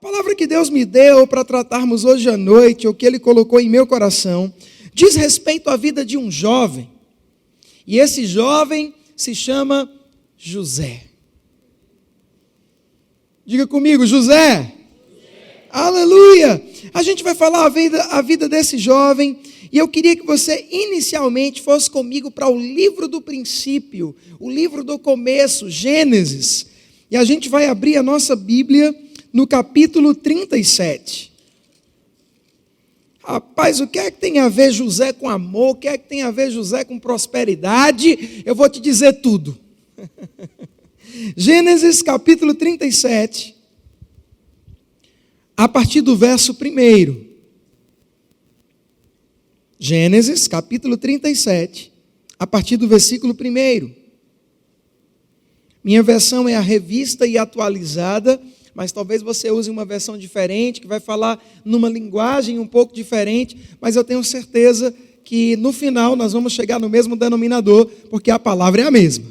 palavra que Deus me deu para tratarmos hoje à noite, o que Ele colocou em meu coração, diz respeito à vida de um jovem. E esse jovem se chama José. Diga comigo, José. Aleluia! A gente vai falar a vida desse jovem, e eu queria que você inicialmente fosse comigo para o livro do princípio, o livro do começo, Gênesis. E a gente vai abrir a nossa Bíblia no capítulo 37. Rapaz, o que é que tem a ver José com amor? O que é que tem a ver José com prosperidade? Eu vou te dizer tudo. Gênesis capítulo 37, a partir do verso 1. Gênesis capítulo 37, a partir do versículo 1. Minha versão é a revista e atualizada, mas talvez você use uma versão diferente, que vai falar numa linguagem um pouco diferente, mas eu tenho certeza que no final nós vamos chegar no mesmo denominador, porque a palavra é a mesma.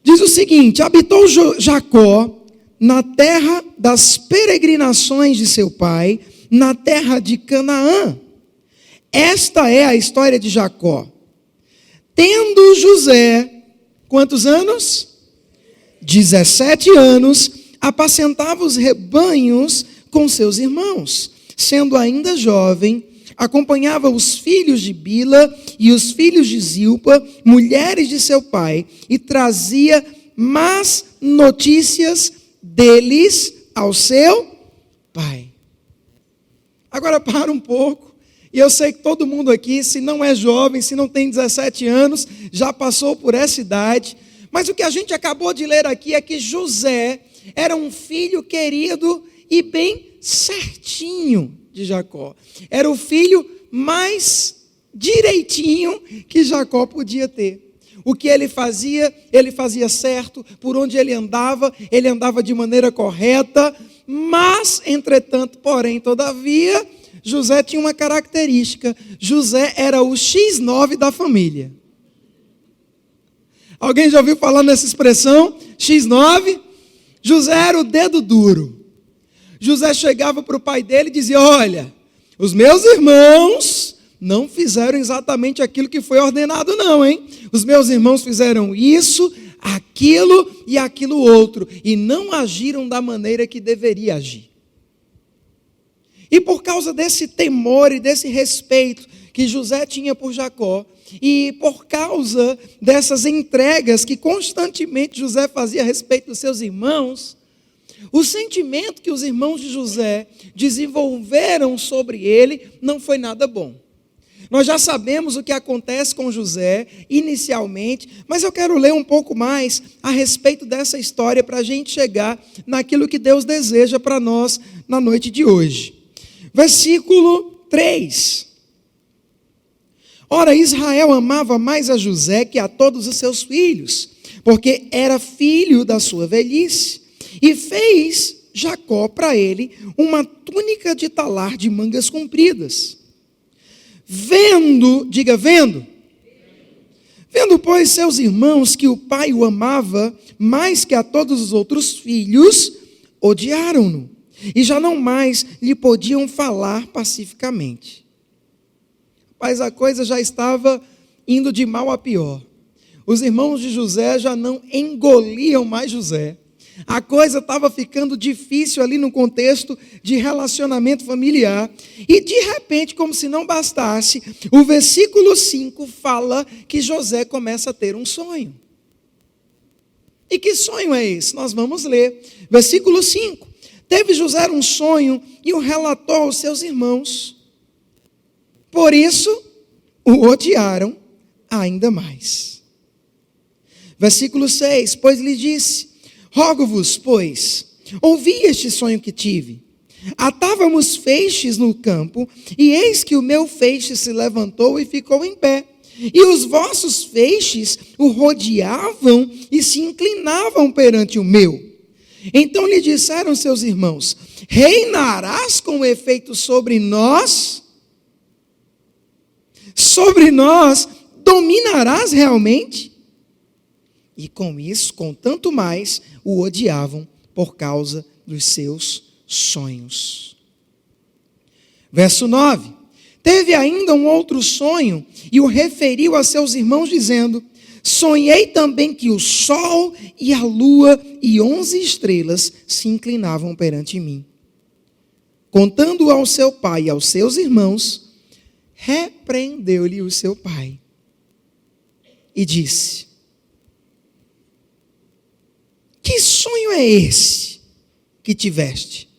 Diz o seguinte: habitou Jacó na terra das peregrinações de seu pai, na terra de Canaã. Esta é a história de Jacó. Tendo José, quantos anos? 17 anos, apacentava os rebanhos com seus irmãos. Sendo ainda jovem, acompanhava os filhos de Bila e os filhos de Zilpa, mulheres de seu pai, e trazia más notícias deles ao seu pai. Agora para um pouco, e eu sei que todo mundo aqui, se não é jovem, se não tem 17 anos, já passou por essa idade, mas o que a gente acabou de ler aqui é que José era um filho querido e bem certinho de Jacó. Era o filho mais direitinho que Jacó podia ter. O que ele fazia certo. Por onde ele andava de maneira correta. Mas, entretanto, porém, todavia, José tinha uma característica. José era o X9 da família. Alguém já ouviu falar nessa expressão? X9? José era o dedo duro. José chegava para o pai dele e dizia: olha, os meus irmãos não fizeram exatamente aquilo que foi ordenado não, hein? Os meus irmãos fizeram isso, aquilo e aquilo outro, e não agiram da maneira que deveria agir. E por causa desse temor e desse respeito que José tinha por Jacó, e por causa dessas entregas que constantemente José fazia a respeito dos seus irmãos, o sentimento que os irmãos de José desenvolveram sobre ele não foi nada bom. Nós já sabemos o que acontece com José inicialmente, mas eu quero ler um pouco mais a respeito dessa história para a gente chegar naquilo que Deus deseja para nós na noite de hoje. Versículo 3. Ora, Israel amava mais a José que a todos os seus filhos, porque era filho da sua velhice, e fez Jacó para ele uma túnica de talar de mangas compridas. Vendo, pois, seus irmãos que o pai o amava mais que a todos os outros filhos, odiaram-no, e já não mais lhe podiam falar pacificamente. Mas a coisa já estava indo de mal a pior. Os irmãos de José já não engoliam mais José. A coisa estava ficando difícil ali no contexto de relacionamento familiar. E de repente, como se não bastasse, o versículo 5 fala que José começa a ter um sonho. E que sonho é esse? Nós vamos ler. Versículo 5. Teve José um sonho e o relatou aos seus irmãos. Por isso, o odiaram ainda mais. Versículo 6. Pois lhe disse: rogo-vos, pois, ouvi este sonho que tive. Atávamos feixes no campo, e eis que o meu feixe se levantou e ficou em pé. E os vossos feixes o rodeavam e se inclinavam perante o meu. Então lhe disseram seus irmãos: reinarás com efeito sobre nós? Sobre nós dominarás realmente? E com isso, com tanto mais, o odiavam por causa dos seus sonhos. Verso 9. Teve ainda um outro sonho e o referiu a seus irmãos dizendo: sonhei também que o sol e a lua e 11 estrelas se inclinavam perante mim. Contando ao seu pai e aos seus irmãos, repreendeu-lhe o seu pai e disse: que sonho é esse que tiveste?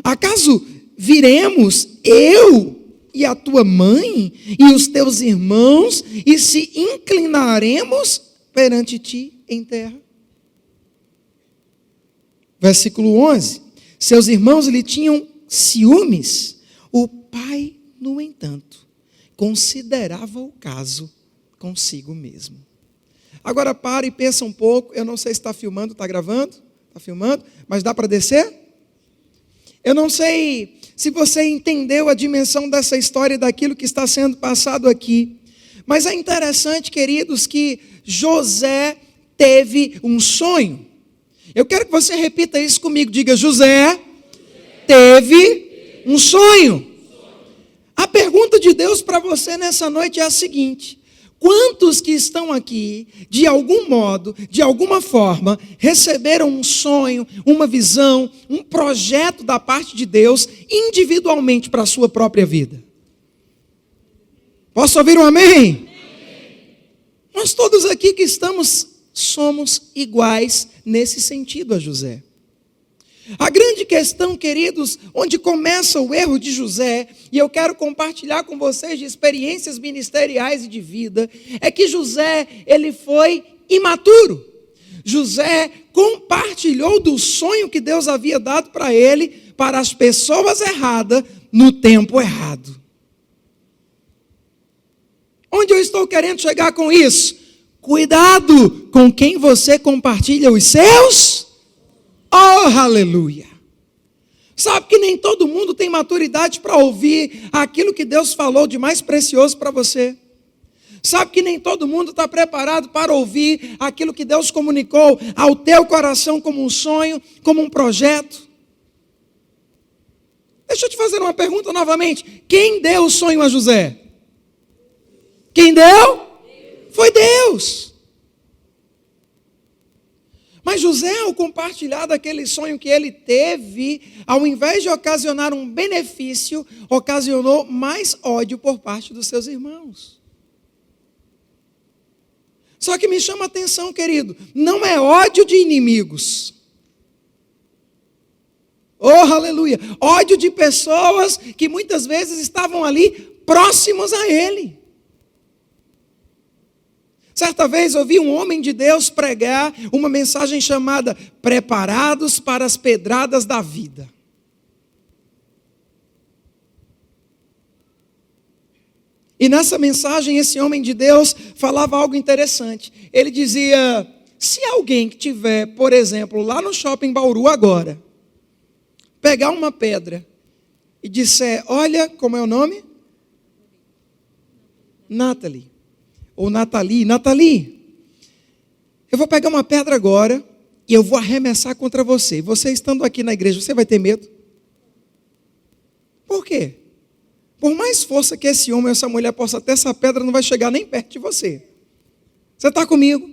Acaso viremos eu e a tua mãe e os teus irmãos e se inclinaremos perante ti em terra? Versículo 11. Seus irmãos lhe tinham ciúmes. O pai, no entanto, considerava o caso consigo mesmo. Agora para e pensa um pouco. Eu não sei se está filmando, está gravando? Está filmando? Mas dá para descer? Eu não sei se você entendeu a dimensão dessa história e daquilo que está sendo passado aqui. Mas é interessante, queridos, que José teve um sonho. Eu quero que você repita isso comigo. Diga: José teve um sonho. A pergunta de Deus para você nessa noite é a seguinte: quantos que estão aqui, de algum modo, de alguma forma, receberam um sonho, uma visão, um projeto da parte de Deus, individualmente para a sua própria vida? Posso ouvir um amém? Amém. Nós todos aqui que estamos, somos iguais nesse sentido a José. A grande questão, queridos, onde começa o erro de José, e eu quero compartilhar com vocês de experiências ministeriais e de vida, é que José, ele foi imaturo. José compartilhou do sonho que Deus havia dado para ele, para as pessoas erradas, no tempo errado. Onde eu estou querendo chegar com isso? Cuidado com quem você compartilha os seus. Oh, aleluia! Sabe que nem todo mundo tem maturidade para ouvir aquilo que Deus falou de mais precioso para você. Sabe que nem todo mundo está preparado para ouvir aquilo que Deus comunicou ao teu coração como um sonho, como um projeto. Deixa eu te fazer uma pergunta novamente. Quem deu o sonho a José? Quem deu? Foi Deus. Mas José, ao compartilhar daquele sonho que ele teve, ao invés de ocasionar um benefício, ocasionou mais ódio por parte dos seus irmãos. Só que me chama a atenção, querido, não é ódio de inimigos. Oh, aleluia! Ódio de pessoas que muitas vezes estavam ali próximos a ele. Certa vez ouvi um homem de Deus pregar uma mensagem chamada Preparados para as Pedradas da Vida. E nessa mensagem esse homem de Deus falava algo interessante. Ele dizia: se alguém que estiver, por exemplo, lá no shopping Bauru agora, pegar uma pedra e disser: olha, como é o nome? Nathalie. Ou Nathalie, eu vou pegar uma pedra agora e eu vou arremessar contra você. Você estando aqui na igreja, você vai ter medo? Por quê? Por mais força que esse homem ou essa mulher possa ter, essa pedra não vai chegar nem perto de você. Você está comigo?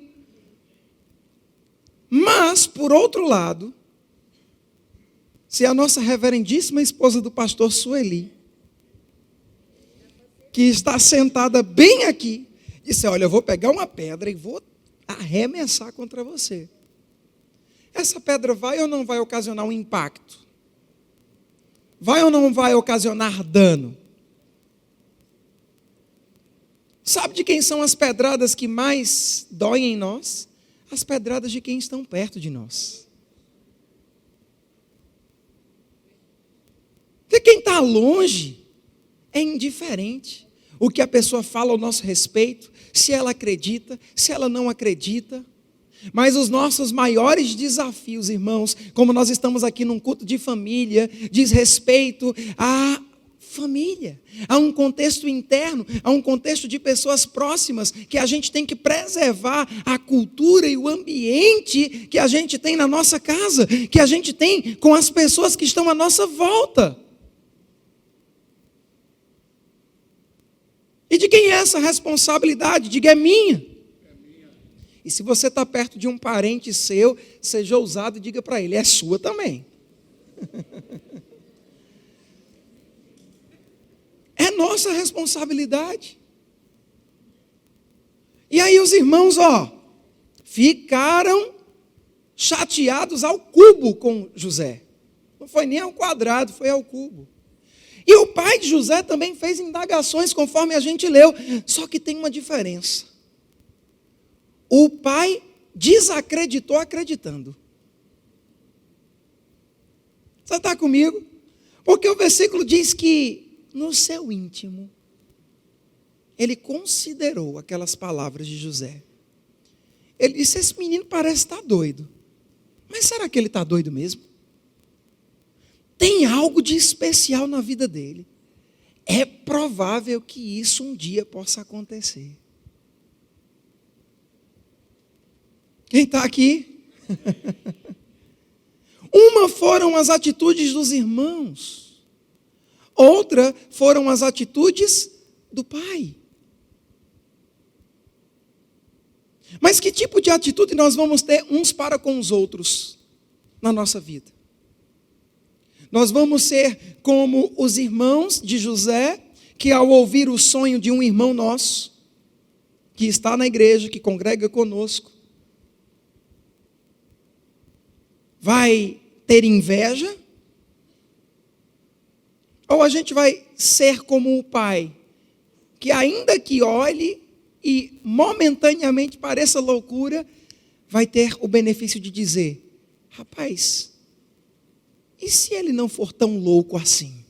Mas, por outro lado, se a nossa reverendíssima esposa do pastor Sueli, que está sentada bem aqui, disse: olha, eu vou pegar uma pedra e vou arremessar contra você. Essa pedra vai ou não vai ocasionar um impacto? Vai ou não vai ocasionar dano? Sabe de quem são as pedradas que mais doem em nós? As pedradas de quem estão perto de nós. Porque quem está longe é indiferente. O que a pessoa fala ao nosso respeito, se ela acredita, se ela não acredita. Mas os nossos maiores desafios, irmãos, como nós estamos aqui num culto de família, diz respeito a família, há um contexto interno, há um contexto de pessoas próximas que a gente tem que preservar a cultura e o ambiente que a gente tem na nossa casa, que a gente tem com as pessoas que estão à nossa volta. E de quem é essa responsabilidade? Diga, é minha. E se você está perto de um parente seu, seja ousado e diga para ele, é sua também. É nossa responsabilidade. E aí os irmãos, ficaram chateados ao cubo com José. Não foi nem ao quadrado, foi ao cubo. E o pai de José também fez indagações, conforme a gente leu. Só que tem uma diferença. O pai desacreditou acreditando. Você está comigo? Porque o versículo diz que no seu íntimo, ele considerou aquelas palavras de José. Ele disse, esse menino parece estar doido. Mas será que ele está doido mesmo? Tem algo de especial na vida dele. É provável que isso um dia possa acontecer. Quem está aqui? Uma foram as atitudes dos irmãos. Outra foram as atitudes do pai. Mas que tipo de atitude nós vamos ter uns para com os outros na nossa vida? Nós vamos ser como os irmãos de José, que ao ouvir o sonho de um irmão nosso, que está na igreja, que congrega conosco, vai ter inveja? Ou a gente vai ser como o pai, que ainda que olhe e momentaneamente pareça loucura, vai ter o benefício de dizer, rapaz, e se ele não for tão louco assim?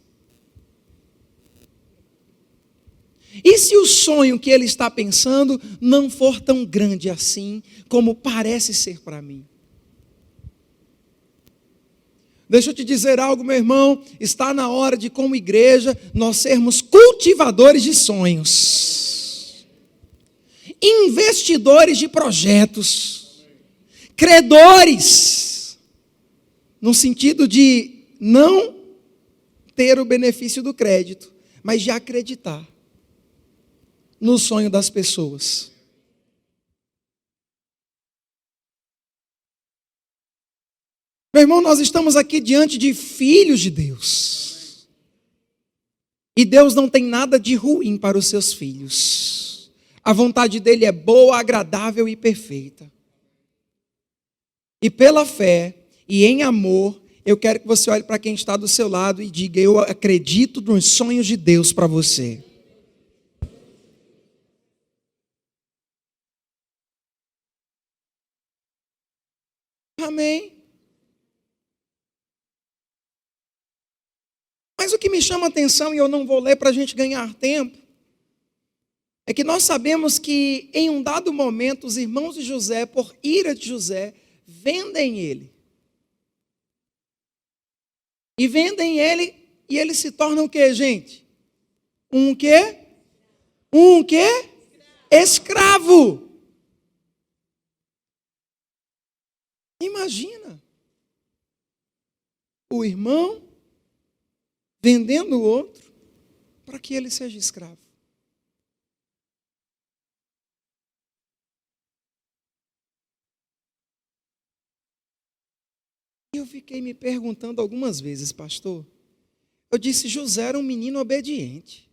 E se o sonho que ele está pensando não for tão grande assim, como parece ser para mim? Deixa eu te dizer algo, meu irmão, está na hora de, como igreja, nós sermos cultivadores de sonhos, investidores de projetos, credores, no sentido de não ter o benefício do crédito, mas de acreditar no sonho das pessoas. Meu irmão, nós estamos aqui diante de filhos de Deus. E Deus não tem nada de ruim para os seus filhos. A vontade dele é boa, agradável e perfeita. E pela fé e em amor, eu quero que você olhe para quem está do seu lado e diga, eu acredito nos sonhos de Deus para você. Amém. Mas o que me chama a atenção, e eu não vou ler para a gente ganhar tempo, é que nós sabemos que em um dado momento, os irmãos de José, por ira de José, vendem ele. E vendem ele, e ele se torna o quê, gente? Um quê? Um quê? Escravo. Imagina. O irmão vendendo o outro para que ele seja escravo. Eu fiquei me perguntando algumas vezes, pastor. Eu disse, José era um menino obediente.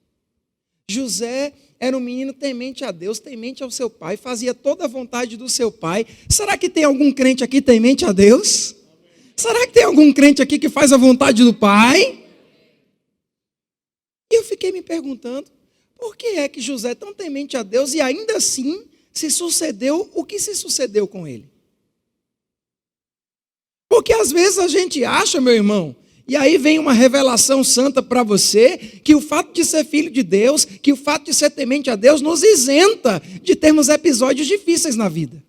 José era um menino temente a Deus, temente ao seu pai, fazia toda a vontade do seu pai. Será que tem algum crente aqui temente a Deus? Será que tem algum crente aqui que faz a vontade do pai? E eu fiquei me perguntando, por que é que José é tão temente a Deus e ainda assim se sucedeu o que se sucedeu com ele? Porque às vezes a gente acha, meu irmão, e aí vem uma revelação santa para você, que o fato de ser filho de Deus, que o fato de ser temente a Deus nos isenta de termos episódios difíceis na vida.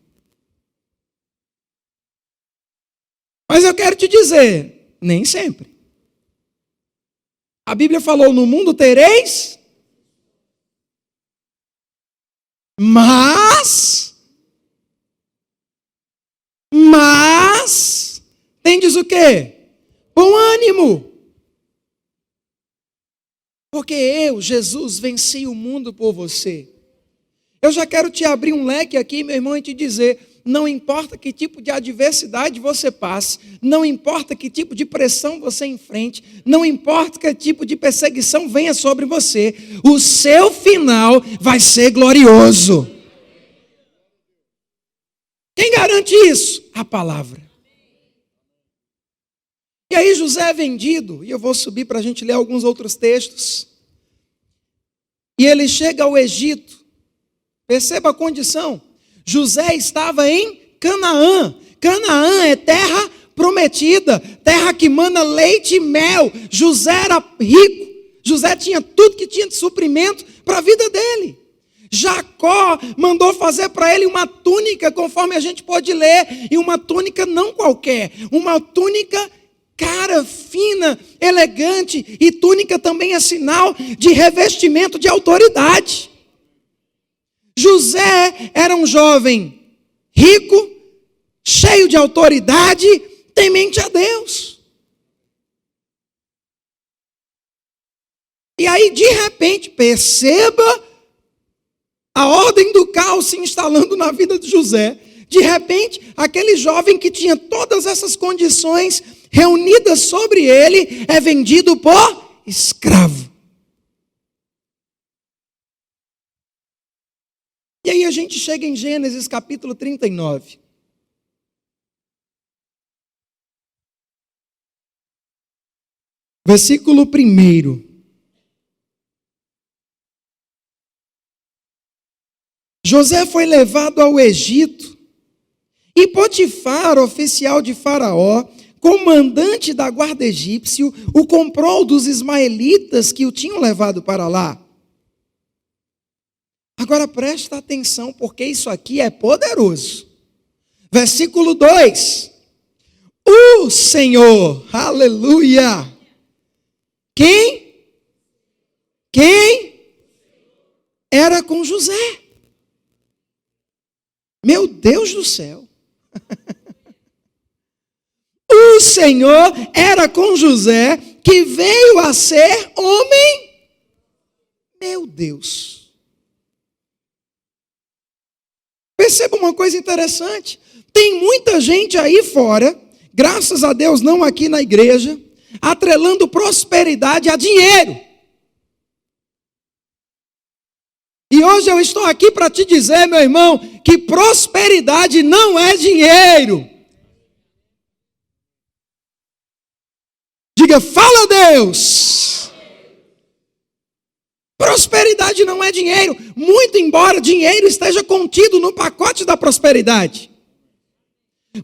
Mas eu quero te dizer, nem sempre. A Bíblia falou: no mundo tereis, mas, tendes o quê? Bom ânimo. Porque eu, Jesus, venci o mundo por você. Eu já quero te abrir um leque aqui, meu irmão, e te dizer: não importa que tipo de adversidade você passe, não importa que tipo de pressão você enfrente, não importa que tipo de perseguição venha sobre você, o seu final vai ser glorioso. Quem garante isso? A palavra. E aí José é vendido, e eu vou subir para a gente ler alguns outros textos. E ele chega ao Egito. Perceba a condição. José estava em Canaã. Canaã é terra prometida, terra que mana leite e mel. José era rico. José tinha tudo que tinha de suprimento para a vida dele. Jacó mandou fazer para ele uma túnica, conforme a gente pode ler, e uma túnica não qualquer, uma túnica cara, fina, elegante, e túnica também é sinal de revestimento de autoridade. José era um jovem rico, cheio de autoridade, temente a Deus. E aí, de repente, perceba a ordem do caos se instalando na vida de José. De repente, aquele jovem que tinha todas essas condições reunidas sobre ele é vendido por escravo. E aí a gente chega em Gênesis capítulo 39. Versículo 1. José foi levado ao Egito e Potifar, oficial de Faraó, comandante da guarda egípcio, o comprou dos ismaelitas que o tinham levado para lá. Agora presta atenção, porque isso aqui é poderoso. Versículo 2. O Senhor, aleluia. Quem era com José? Meu Deus do céu. O Senhor era com José, que veio a ser homem. Meu Deus. Perceba uma coisa interessante. Tem muita gente aí fora, graças a Deus não aqui na igreja, atrelando prosperidade a dinheiro. E hoje eu estou aqui para te dizer, meu irmão, que prosperidade não é dinheiro. Diga, fala Deus. Prosperidade não é dinheiro, muito embora dinheiro esteja contido no pacote da prosperidade.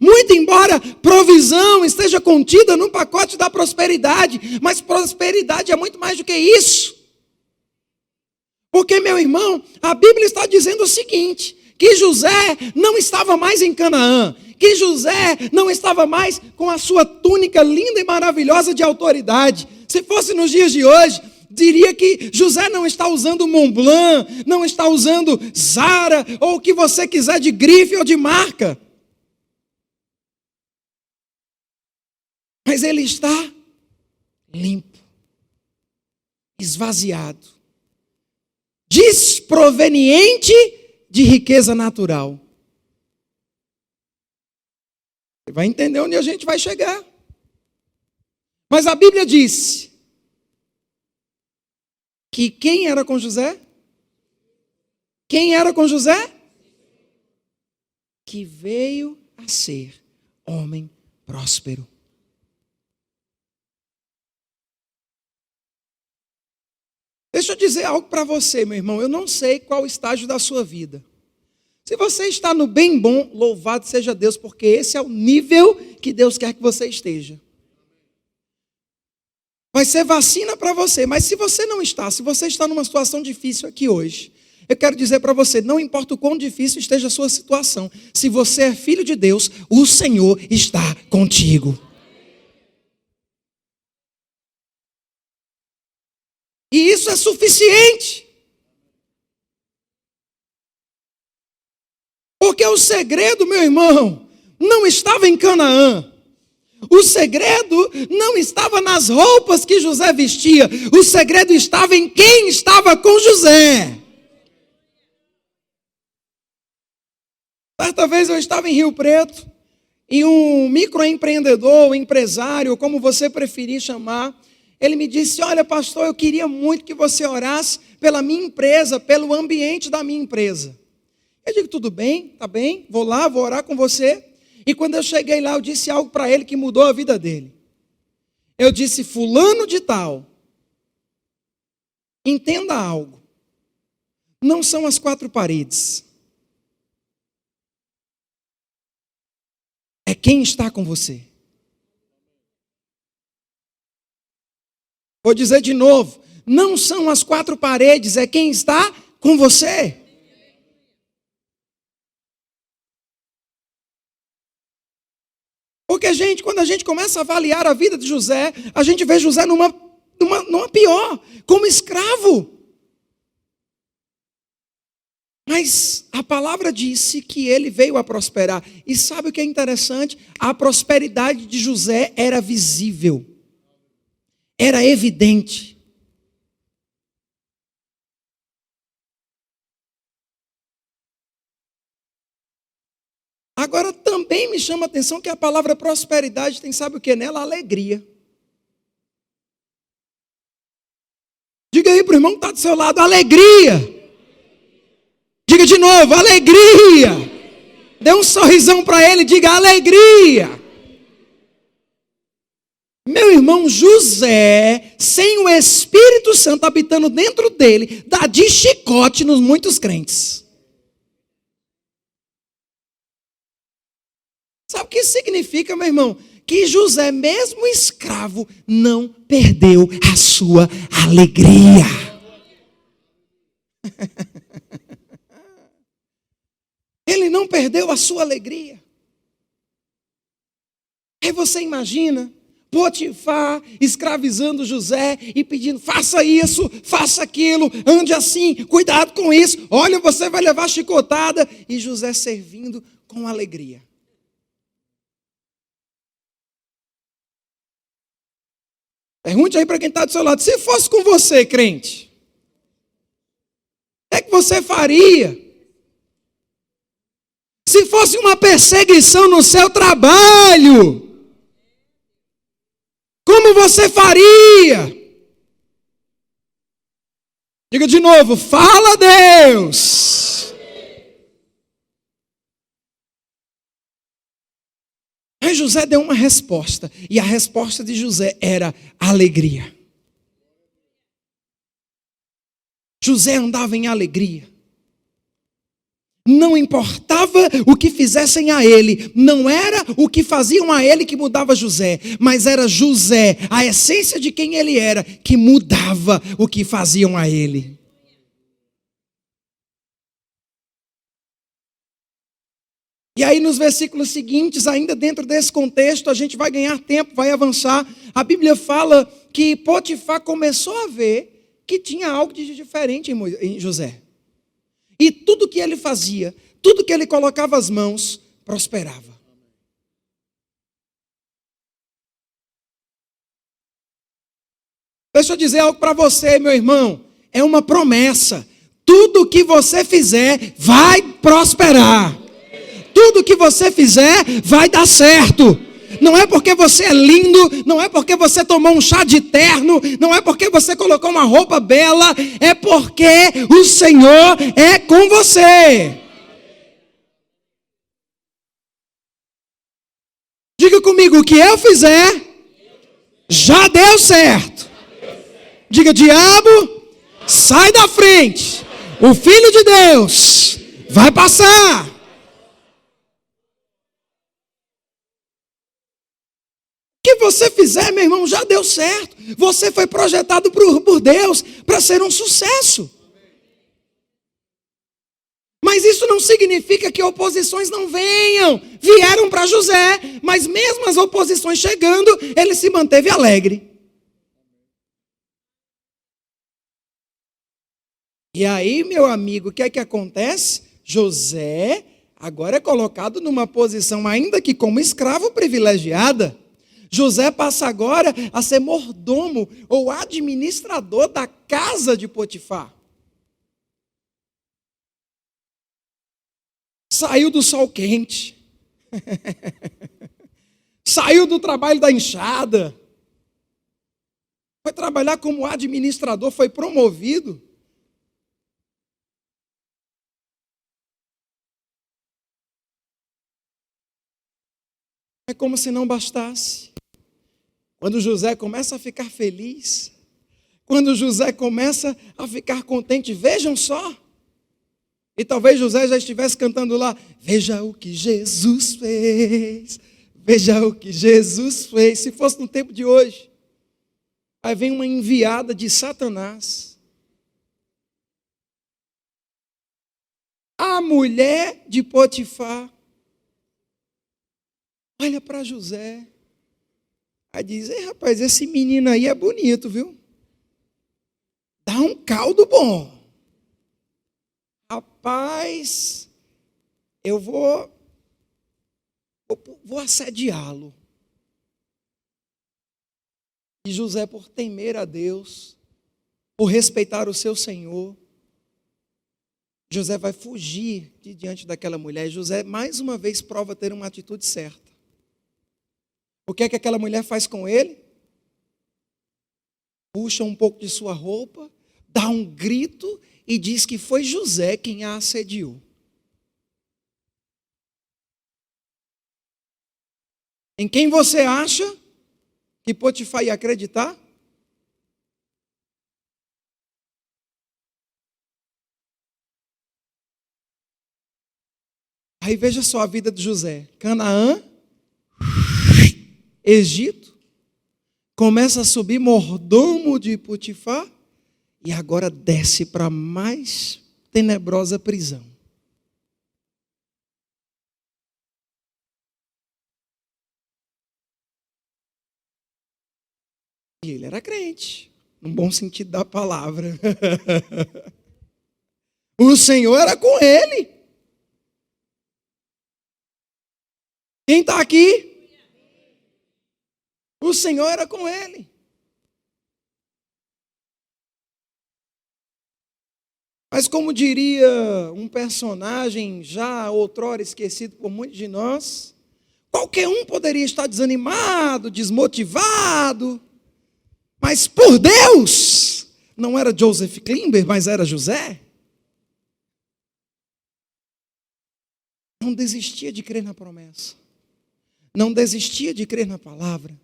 Muito embora provisão esteja contida no pacote da prosperidade, mas prosperidade é muito mais do que isso. Porque, meu irmão, a Bíblia está dizendo o seguinte, que José não estava mais em Canaã, que José não estava mais com a sua túnica linda e maravilhosa de autoridade. Se fosse nos dias de hoje, diria que José não está usando Montblanc, não está usando Zara, ou o que você quiser de grife ou de marca. Mas ele está limpo, esvaziado, desproveniente de riqueza natural. Você vai entender onde a gente vai chegar. Mas a Bíblia disse que quem era com José? Quem era com José? Que veio a ser homem próspero. Deixa eu dizer algo para você, meu irmão. Eu não sei qual o estágio da sua vida. Se você está no bem bom, louvado seja Deus, porque esse é o nível que Deus quer que você esteja. Vai ser vacina para você, mas se você não está, se você está numa situação difícil aqui hoje, eu quero dizer para você, não importa o quão difícil esteja a sua situação, se você é filho de Deus, o Senhor está contigo. E isso é suficiente. Porque o segredo, meu irmão, não estava em Canaã. O segredo não estava nas roupas que José vestia. O segredo estava em quem estava com José. Certa vez eu estava em Rio Preto e um microempreendedor, empresário, como você preferir chamar, ele me disse: olha, pastor, eu queria muito que você orasse pela minha empresa, pelo ambiente da minha empresa. Eu digo: tudo bem, tá bem, vou lá, vou orar com você. E quando eu cheguei lá, eu disse algo para ele que mudou a vida dele. Eu disse: fulano de tal, entenda algo, não são as quatro paredes, é quem está com você. Vou dizer de novo, não são as quatro paredes, é quem está com você. Porque, gente, quando a gente começa a avaliar a vida de José, a gente vê José numa pior, como escravo. Mas a palavra disse que ele veio a prosperar. E sabe o que é interessante? A prosperidade de José era visível, era evidente. Agora também me chama a atenção que a palavra prosperidade tem, sabe o que nela? Alegria. Diga aí para o irmão que está do seu lado: alegria. Diga de novo: alegria. Dê um sorrisão para ele, diga: alegria. Meu irmão, José, sem o Espírito Santo habitando dentro dele, dá de chicote nos muitos crentes. Sabe o que isso significa, meu irmão? Que José, mesmo escravo, não perdeu a sua alegria. Ele não perdeu a sua alegria. Aí você imagina Potifar escravizando José e pedindo: faça isso, faça aquilo, ande assim, cuidado com isso, olha, você vai levar chicotada. E José servindo com alegria. Pergunte aí para quem está do seu lado: se fosse com você, crente, o que é que você faria? Se fosse uma perseguição no seu trabalho, como você faria? Diga de novo: fala, Deus. Aí José deu uma resposta, e a resposta de José era alegria. José andava em alegria. Não importava o que fizessem a ele, não era o que faziam a ele que mudava José, mas era José, a essência de quem ele era, que mudava o que faziam a ele. E aí nos versículos seguintes, ainda dentro desse contexto, a gente vai ganhar tempo, vai avançar. A Bíblia fala que Potifar começou a ver que tinha algo de diferente em José. E tudo que ele fazia, tudo que ele colocava as mãos, prosperava. Deixa eu dizer algo para você, meu irmão. É uma promessa. Tudo que você fizer vai prosperar. Tudo que você fizer vai dar certo. Não é porque você é lindo, não é porque você tomou um chá de terno, não é porque você colocou uma roupa bela, é porque o Senhor é com você. Diga comigo: o que eu fizer já deu certo. Diga: diabo, sai da frente. O Filho de Deus vai passar. O que você fizer, meu irmão, já deu certo. Você foi projetado por Deus para ser um sucesso. Mas isso não significa que oposições não venham. Vieram para José, mas mesmo as oposições chegando, ele se manteve alegre. E aí, meu amigo, o que é que acontece? José agora é colocado numa posição, ainda que como escravo, privilegiada. José passa agora a ser mordomo ou administrador da casa de Potifar. Saiu do sol quente. Saiu do trabalho da enxada. Foi trabalhar como administrador, foi promovido. É como se não bastasse. Quando José começa a ficar feliz, quando José começa a ficar contente, vejam só. E talvez José já estivesse cantando lá, veja o que Jesus fez, veja o que Jesus fez. Se fosse no tempo de hoje, aí vem uma enviada de Satanás. A mulher de Potifar olha para José, aí diz, ei rapaz, esse menino aí é bonito, viu? Dá um caldo bom. Rapaz, eu vou assediá-lo. E José, por temer a Deus, por respeitar o seu Senhor, José vai fugir de diante daquela mulher. E José, mais uma vez, prova ter uma atitude certa. O que é que aquela mulher faz com ele? Puxa um pouco de sua roupa, dá um grito e diz que foi José quem a assediou. Em quem você acha que Potifar ia acreditar? Aí veja só a vida de José. Canaã, Egito, começa a subir mordomo de Potifar e agora desce para a mais tenebrosa prisão. E ele era crente, no bom sentido da palavra. O Senhor era com ele. Quem está aqui? O Senhor era com ele. Mas como diria um personagem já outrora esquecido por muitos de nós, qualquer um poderia estar desanimado, desmotivado, mas por Deus, não era Joseph Klimber, mas era José. Não desistia de crer na promessa, não desistia de crer na palavra.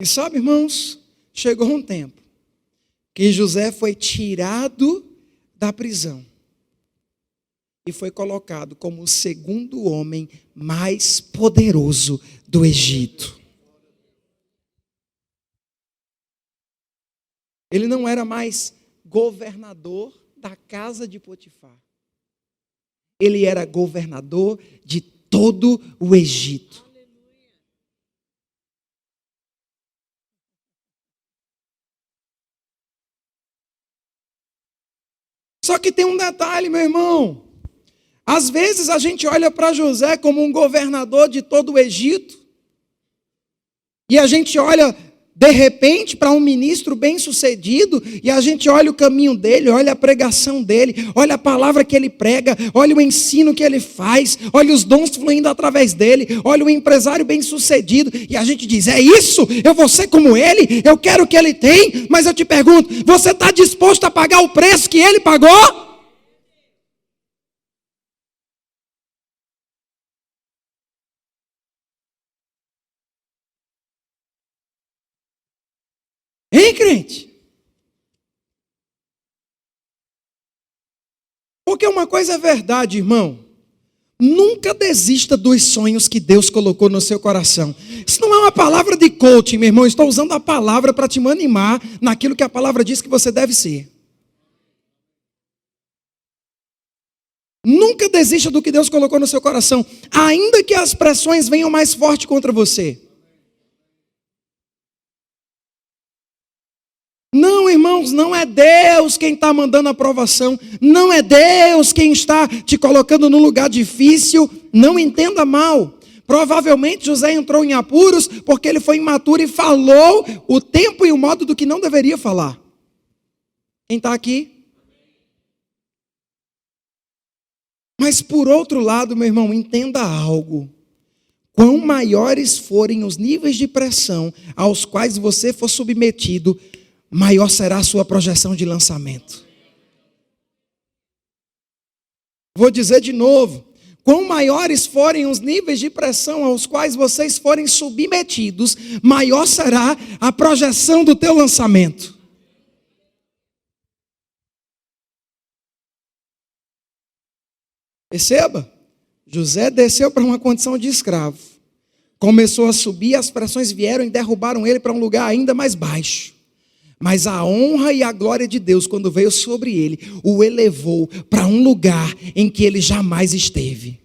E sabe, irmãos, chegou um tempo que José foi tirado da prisão e foi colocado como o segundo homem mais poderoso do Egito. Ele não era mais governador da casa de Potifar. Ele era governador de todo o Egito. Só que tem um detalhe, meu irmão. Às vezes a gente olha para José como um governador de todo o Egito. E a gente olha, de repente, para um ministro bem-sucedido. E a gente olha o caminho dele, olha a pregação dele, olha a palavra que ele prega, olha o ensino que ele faz, olha os dons fluindo através dele, olha o empresário bem-sucedido. E a gente diz, é isso? Eu vou ser como ele? Eu quero o que ele tem? Mas eu te pergunto, você está disposto a pagar o preço que ele pagou? Hein, crente? Porque uma coisa é verdade, irmão. Nunca desista dos sonhos que Deus colocou no seu coração. Isso não é uma palavra de coaching, meu irmão. Estou usando a palavra para te animar naquilo que a palavra diz que você deve ser. Nunca desista do que Deus colocou no seu coração, ainda que as pressões venham mais forte contra você. Não, irmãos, não é Deus quem está mandando a provação, não é Deus quem está te colocando num lugar difícil, não entenda mal. Provavelmente José entrou em apuros porque ele foi imaturo e falou o tempo e o modo do que não deveria falar. Quem está aqui? Mas por outro lado, meu irmão, entenda algo. Quão maiores forem os níveis de pressão aos quais você for submetido, maior será a sua projeção de lançamento. Vou dizer de novo. Quão maiores forem os níveis de pressão aos quais vocês forem submetidos, maior será a projeção do teu lançamento. Perceba, José desceu para uma condição de escravo. Começou a subir, as pressões vieram e derrubaram ele para um lugar ainda mais baixo. Mas a honra e a glória de Deus, quando veio sobre ele, o elevou para um lugar em que ele jamais esteve.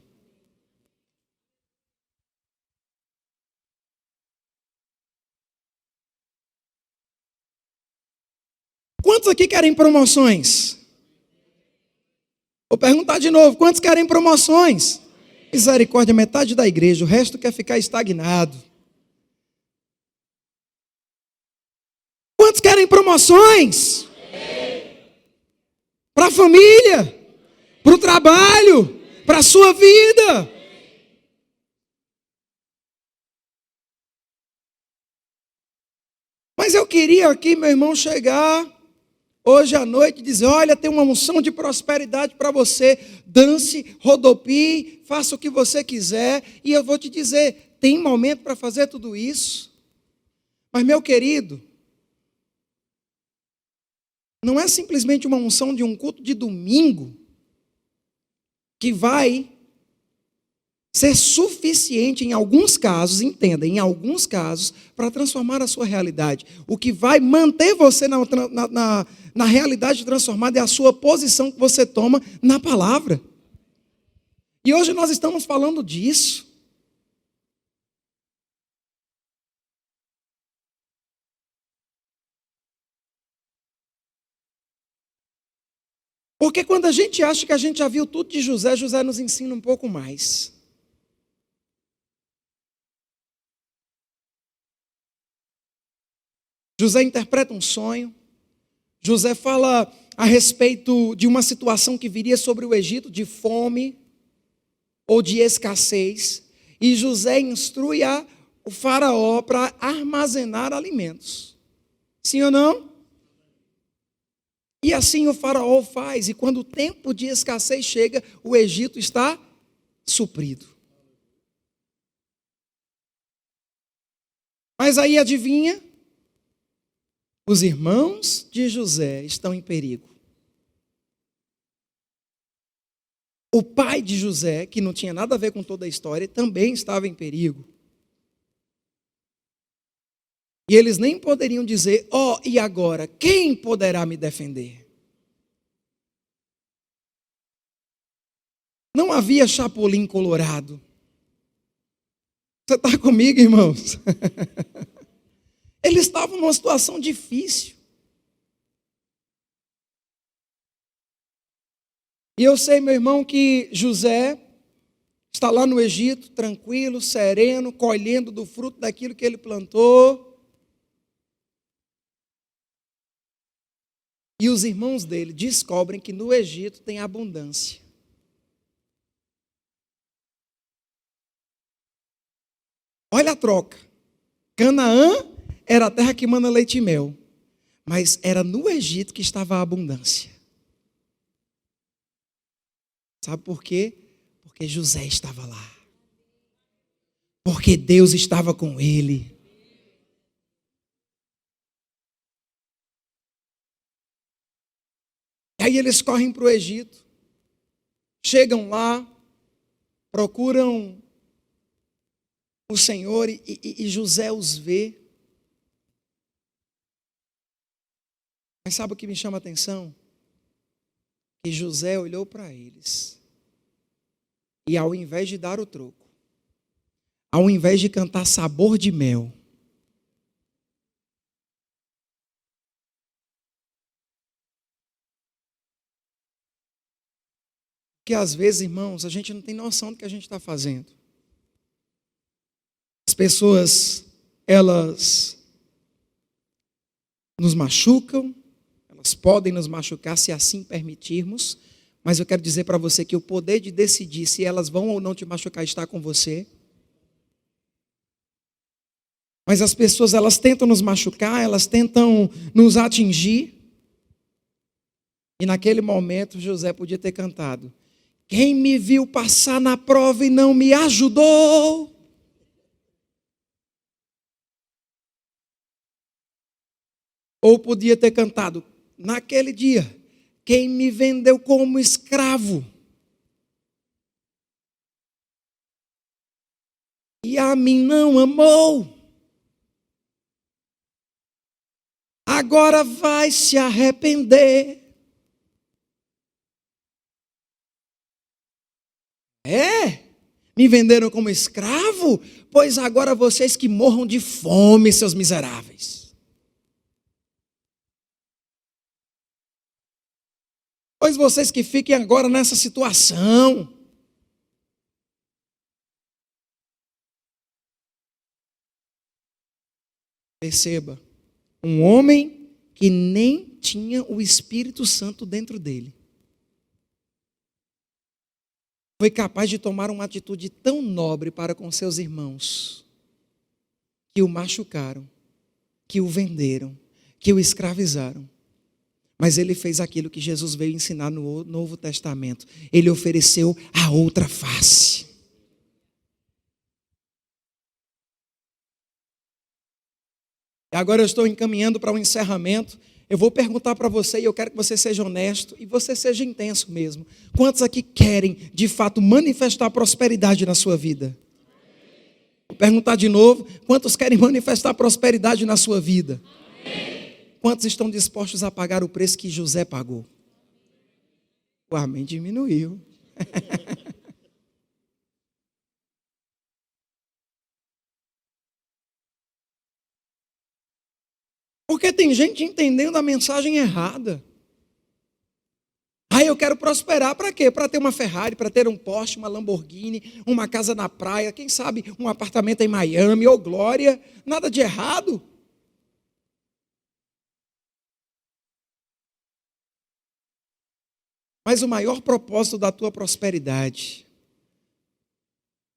Quantos aqui querem promoções? Vou perguntar de novo, quantos querem promoções? Misericórdia, metade da igreja, o resto quer ficar estagnado. Quantos querem promoções? Para a família, para o trabalho, para a sua vida. Mas eu queria aqui, meu irmão, chegar hoje à noite e dizer, olha, tem uma unção de prosperidade para você. Dance, rodopie, faça o que você quiser. E eu vou te dizer, tem momento para fazer tudo isso. Mas, meu querido, não é simplesmente uma unção de um culto de domingo que vai ser suficiente em alguns casos, entenda, em alguns casos, para transformar a sua realidade. O que vai manter você na realidade transformada é a sua posição que você toma na palavra. E hoje nós estamos falando disso. Porque quando a gente acha que a gente já viu tudo de José, José nos ensina um pouco mais. José interpreta um sonho. José fala a respeito de uma situação que viria sobre o Egito, de fome ou de escassez. E José instrui o faraó para armazenar alimentos. Sim ou não? E assim o faraó faz. E quando o tempo de escassez chega, o Egito está suprido. Mas aí adivinha? Os irmãos de José estão em perigo. O pai de José, que não tinha nada a ver com toda a história, também estava em perigo. E eles nem poderiam dizer, e agora? Quem poderá me defender? Não havia chapolim colorado. Você está comigo, irmãos? Eles estavam numa situação difícil. E eu sei, meu irmão, que José está lá no Egito, tranquilo, sereno, colhendo do fruto daquilo que ele plantou. E os irmãos dele descobrem que no Egito tem abundância. Olha a troca. Canaã era a terra que mana leite e mel, mas era no Egito que estava a abundância. Sabe por quê? Porque José estava lá. Porque Deus estava com ele. E aí eles correm para o Egito, chegam lá, procuram o Senhor e José os vê. Mas sabe o que me chama a atenção? Que José olhou para eles E ao invés de dar o troco, ao invés de cantar sabor de mel, que às vezes, irmãos, a gente não tem noção do que a gente está fazendo. As pessoas, elas nos machucam, elas podem nos machucar se assim permitirmos, mas eu quero dizer para você que o poder de decidir se elas vão ou não te machucar está com você. Mas as pessoas, elas tentam nos machucar, elas tentam nos atingir. E naquele momento, José podia ter cantado: quem me viu passar na prova e não me ajudou? Ou podia ter cantado: naquele dia, quem me vendeu como escravo e a mim não amou, agora vai se arrepender. Me venderam como escravo? Pois agora vocês que morram de fome, seus miseráveis. Pois vocês que fiquem agora nessa situação. Perceba, um homem que nem tinha o Espírito Santo dentro dele foi capaz de tomar uma atitude tão nobre para com seus irmãos, que o machucaram, que o venderam, que o escravizaram. Mas ele fez aquilo que Jesus veio ensinar no Novo Testamento. Ele ofereceu a outra face. Agora eu estou encaminhando para um encerramento. Eu vou perguntar para você, e eu quero que você seja honesto e você seja intenso mesmo. Quantos aqui querem, de fato, manifestar prosperidade na sua vida? Vou perguntar de novo. Quantos querem manifestar prosperidade na sua vida? Quantos estão dispostos a pagar o preço que José pagou? O amém diminuiu. Porque tem gente entendendo a mensagem errada. Eu quero prosperar para quê? Para ter uma Ferrari, para ter um Porsche, uma Lamborghini, uma casa na praia, quem sabe um apartamento em Miami, ou glória, nada de errado. Mas o maior propósito da tua prosperidade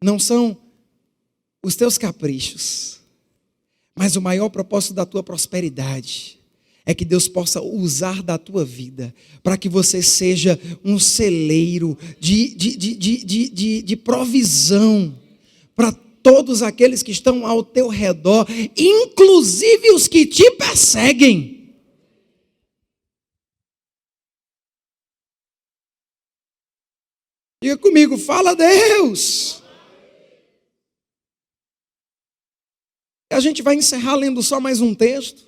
não são os teus caprichos, mas o maior propósito da tua prosperidade é que Deus possa usar da tua vida para que você seja um celeiro de provisão para todos aqueles que estão ao teu redor, inclusive os que te perseguem. Diga comigo, fala Deus. A gente vai encerrar lendo só mais um texto.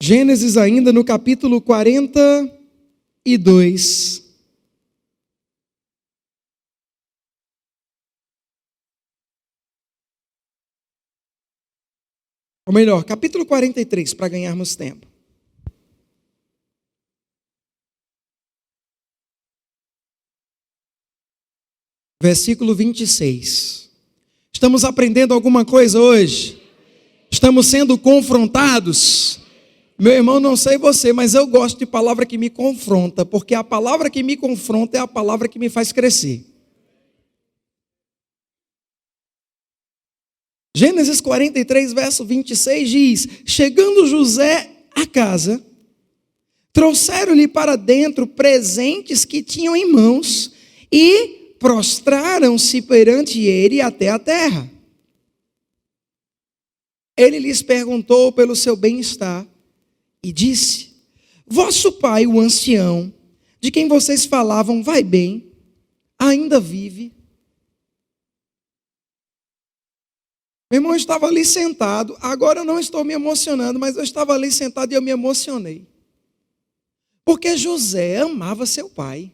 Gênesis ainda no capítulo 42. Ou melhor, capítulo 43, para ganharmos tempo. Versículo 26. Estamos aprendendo alguma coisa hoje? Estamos sendo confrontados? Meu irmão, não sei você, mas eu gosto de palavra que me confronta, porque a palavra que me confronta é a palavra que me faz crescer. Gênesis 43, verso 26 diz: chegando José à casa, trouxeram-lhe para dentro presentes que tinham em mãos e prostraram-se perante ele até a terra. Ele lhes perguntou pelo seu bem-estar e disse: vosso pai, o ancião, de quem vocês falavam, vai bem, ainda vive? Meu irmão, eu estava ali sentado, agora eu não estou me emocionando, mas eu estava ali sentado e eu me emocionei. Porque José amava seu pai.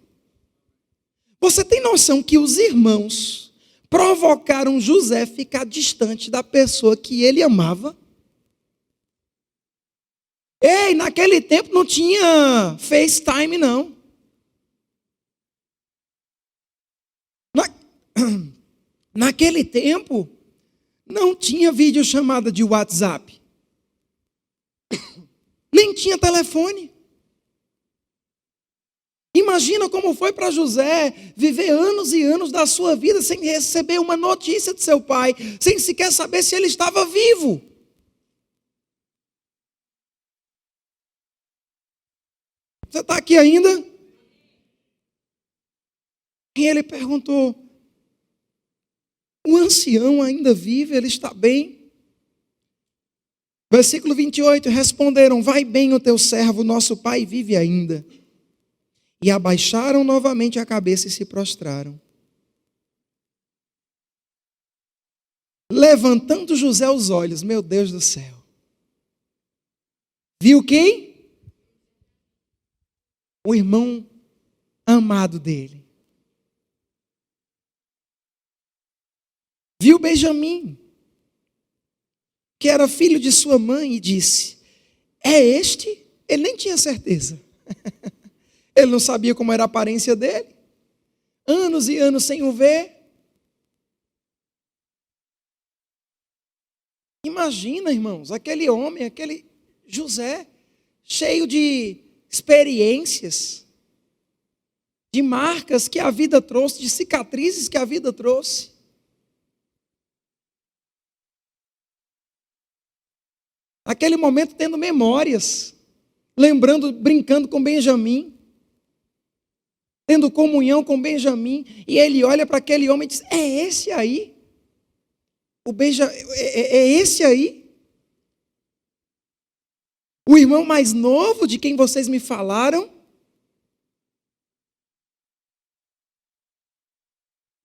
Você tem noção que os irmãos provocaram José ficar distante da pessoa que ele amava? Ei, naquele tempo não tinha FaceTime, não. Naquele tempo não tinha videochamada de WhatsApp. Nem tinha telefone. Imagina como foi para José viver anos e anos da sua vida sem receber uma notícia de seu pai, sem sequer saber se ele estava vivo. Você está aqui ainda? E ele perguntou: o ancião ainda vive? Ele está bem? Versículo 28, responderam: vai bem o teu servo, nosso pai vive ainda. E abaixaram novamente a cabeça e se prostraram. Levantando José os olhos, meu Deus do céu. Viu quem? O irmão amado dele. Viu Benjamim, que era filho de sua mãe, e disse: é este? Ele nem tinha certeza. Ele não sabia como era a aparência dele. Anos e anos sem o ver. Imagina, irmãos, aquele homem, aquele José, cheio de experiências, de marcas que a vida trouxe, de cicatrizes que a vida trouxe. Aquele momento tendo memórias, lembrando, brincando com Benjamim, tendo comunhão com Benjamim, e ele olha para aquele homem e diz: é esse aí? É esse aí? O irmão mais novo de quem vocês me falaram?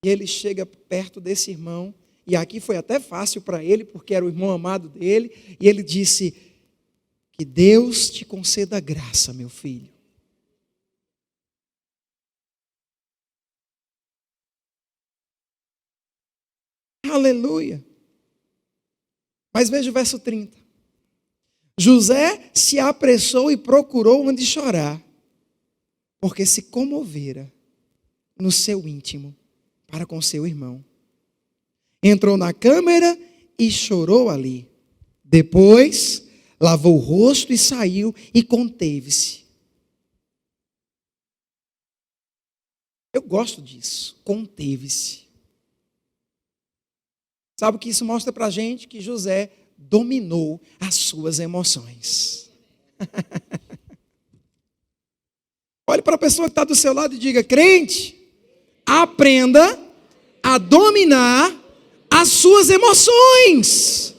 E ele chega perto desse irmão, e aqui foi até fácil para ele, porque era o irmão amado dele, e ele disse: que Deus te conceda graça, meu filho. Aleluia. Mas veja o verso 30. José se apressou e procurou onde chorar, porque se comovera no seu íntimo para com seu irmão. Entrou na câmara e chorou ali. Depois, lavou o rosto e saiu e conteve-se. Eu gosto disso, conteve-se. Sabe o que isso mostra para a gente? Que José dominou as suas emoções. Olhe para a pessoa que está do seu lado e diga: crente, aprenda a dominar as suas emoções.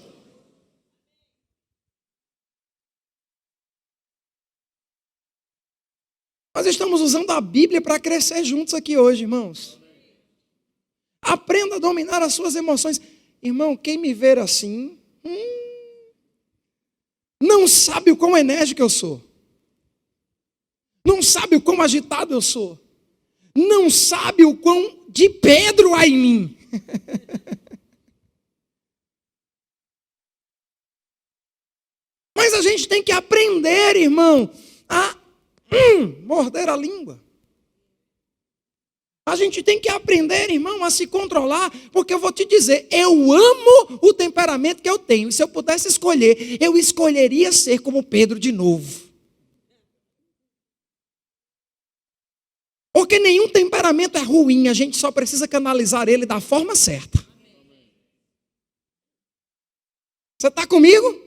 Nós estamos usando a Bíblia para crescer juntos aqui hoje, irmãos. Aprenda a dominar as suas emoções. Irmão, quem me ver assim, não sabe o quão enérgico eu sou. Não sabe o quão agitado eu sou. Não sabe o quão de Pedro há em mim. Mas a gente tem que aprender, irmão, a morder a língua. A gente tem que aprender, irmão, a se controlar, porque eu vou te dizer, eu amo o temperamento que eu tenho. E se eu pudesse escolher, eu escolheria ser como Pedro de novo. Porque nenhum temperamento é ruim, a gente só precisa canalizar ele da forma certa. Você está comigo?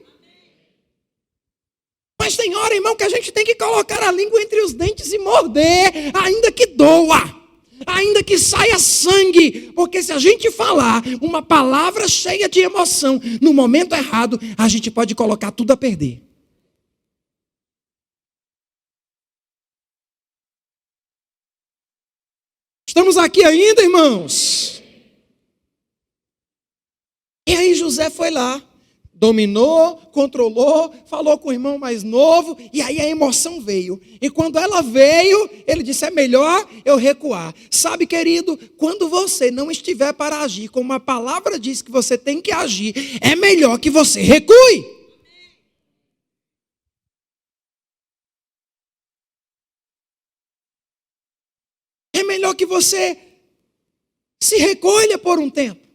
Mas tem hora, irmão, que a gente tem que colocar a língua entre os dentes e morder, ainda que doa. Ainda que saia sangue, porque se a gente falar uma palavra cheia de emoção no momento errado, a gente pode colocar tudo a perder. Estamos aqui ainda, irmãos? E aí José foi lá, dominou, controlou, falou com o irmão mais novo, e aí a emoção veio. E quando ela veio, ele disse, é melhor eu recuar. Sabe, querido, quando você não estiver para agir, como a palavra diz que você tem que agir, é melhor que você recue. É melhor que você se recolha por um tempo.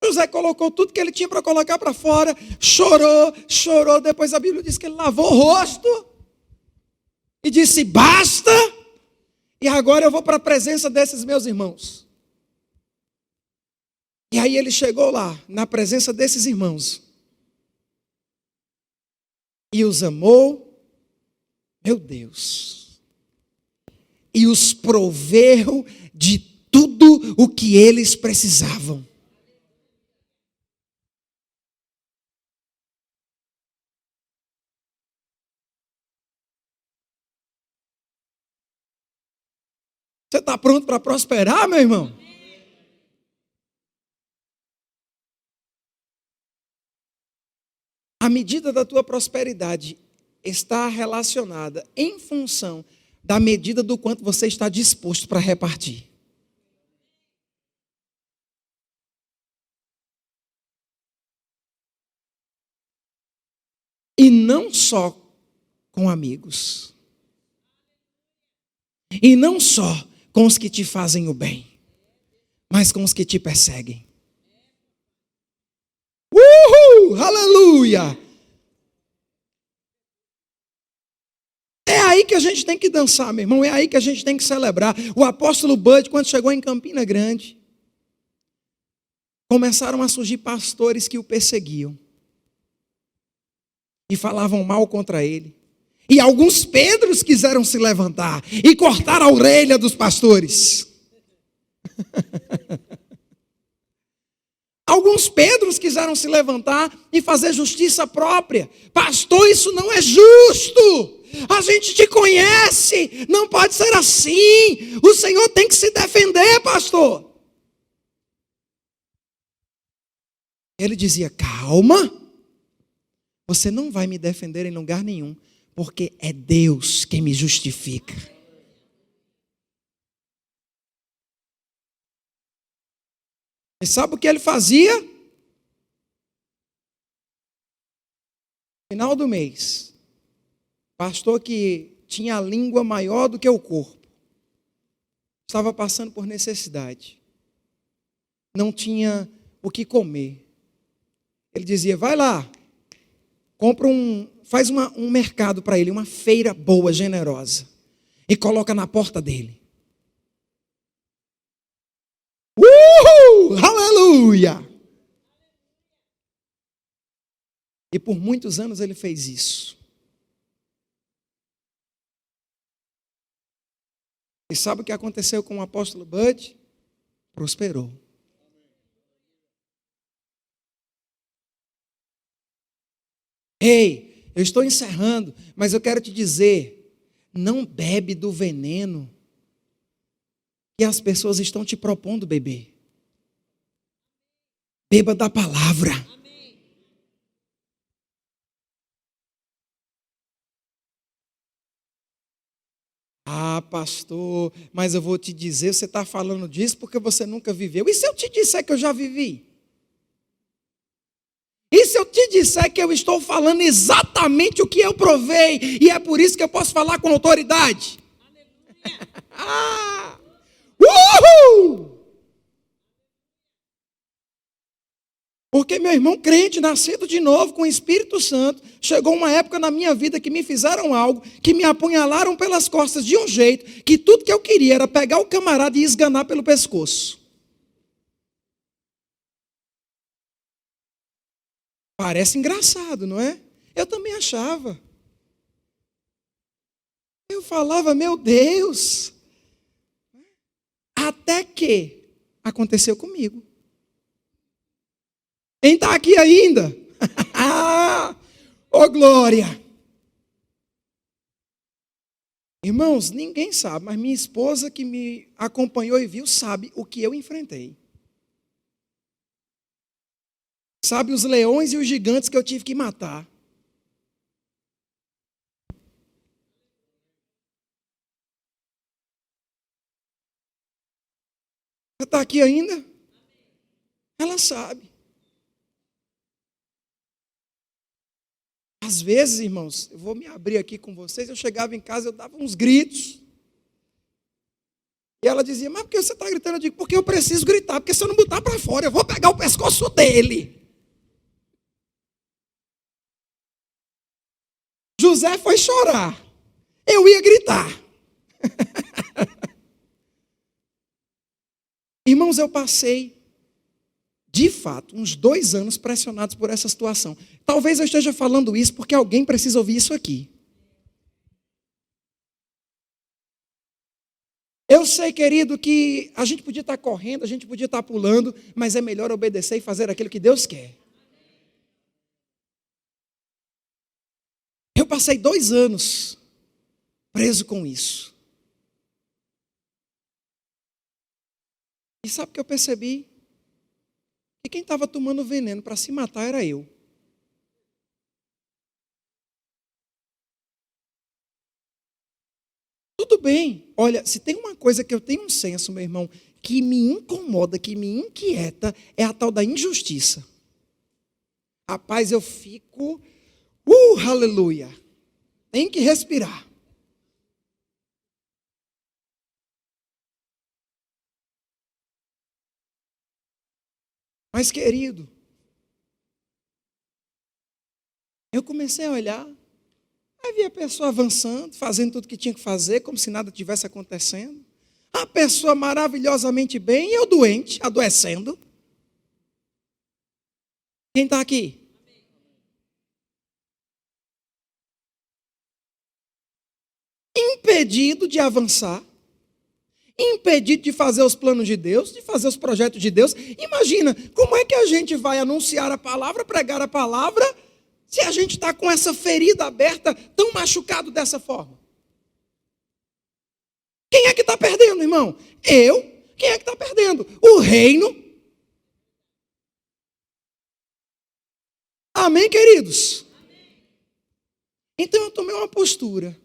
José colocou tudo que ele tinha para colocar para fora, chorou. Depois a Bíblia diz que ele lavou o rosto e disse, basta, e agora eu vou para a presença desses meus irmãos. E aí ele chegou lá, na presença desses irmãos, e os amou, meu Deus, e os proveu de tudo o que eles precisavam. Você está pronto para prosperar, meu irmão? A medida da tua prosperidade está relacionada em função da medida do quanto você está disposto para repartir. E não só com amigos. E não só com os que te fazem o bem, mas com os que te perseguem. Uhul! Aleluia! É aí que a gente tem que dançar, meu irmão. É aí que a gente tem que celebrar. O apóstolo Bud, quando chegou em Campina Grande, começaram a surgir pastores que o perseguiam e falavam mal contra ele. E alguns Pedros quiseram se levantar e cortar a orelha dos pastores. Alguns Pedros quiseram se levantar e fazer justiça própria. Pastor, isso não é justo. A gente te conhece. Não pode ser assim. O Senhor tem que se defender, pastor. Ele dizia, calma. Você não vai me defender em lugar nenhum. Porque é Deus quem me justifica. E sabe o que ele fazia? No final do mês, pastor que tinha a língua maior do que o corpo, estava passando por necessidade, não tinha o que comer. Ele dizia, vai lá, faz um mercado para ele, uma feira boa, generosa, e coloca na porta dele. Uhul! Aleluia! E por muitos anos ele fez isso. E sabe o que aconteceu com o apóstolo Bud? Prosperou. Ei, eu estou encerrando, mas eu quero te dizer, não bebe do veneno que as pessoas estão te propondo beber. Beba da palavra. Ah, pastor, mas eu vou te dizer, você está falando disso porque você nunca viveu. E se eu te disser que eu já vivi? E se eu te disser que eu estou falando exatamente o que eu provei, e é por isso que eu posso falar com autoridade? Ah! Uhul! Porque meu irmão crente, nascido de novo com o Espírito Santo, chegou uma época na minha vida que me fizeram algo, que me apunhalaram pelas costas de um jeito, que tudo que eu queria era pegar o camarada e esganar pelo pescoço. Parece engraçado, não é? Eu também achava. Eu falava, meu Deus. Até que aconteceu comigo. Quem está aqui ainda? Oh, glória! Irmãos, ninguém sabe, mas minha esposa que me acompanhou e viu sabe o que eu enfrentei. Sabe os leões e os gigantes que eu tive que matar. Você está aqui ainda? Ela sabe. Às vezes, irmãos, eu vou me abrir aqui com vocês, eu chegava em casa, eu dava uns gritos. E ela dizia, mas por que você está gritando? Eu digo, porque eu preciso gritar, porque se eu não botar para fora, eu vou pegar o pescoço dele. José foi chorar. Eu ia gritar. Irmãos, eu passei, de fato, uns 2 anos pressionados por essa situação. Talvez eu esteja falando isso porque alguém precisa ouvir isso aqui. Eu sei, querido, que a gente podia estar correndo, a gente podia estar pulando, mas é melhor obedecer e fazer aquilo que Deus quer. Eu passei 2 anos preso com isso. E sabe o que eu percebi? Que quem estava tomando veneno para se matar era eu. Tudo bem. Olha, se tem uma coisa que eu tenho um senso, meu irmão, que me incomoda, que me inquieta, é a tal da injustiça. Rapaz, eu fico, aleluia. Tem que respirar. Mas, querido, eu comecei a olhar, aí vi a pessoa avançando, fazendo tudo que tinha que fazer, como se nada tivesse acontecendo. A pessoa maravilhosamente bem e eu doente, adoecendo. Quem está aqui? Impedido de avançar, impedido de fazer os planos de Deus, de fazer os projetos de Deus. Imagina, como é que a gente vai anunciar a palavra, pregar a palavra, se a gente está com essa ferida aberta, tão machucado dessa forma? Quem é que está perdendo, irmão? Eu? Quem é que está perdendo? O reino? Amém, queridos? Então eu tomei uma postura.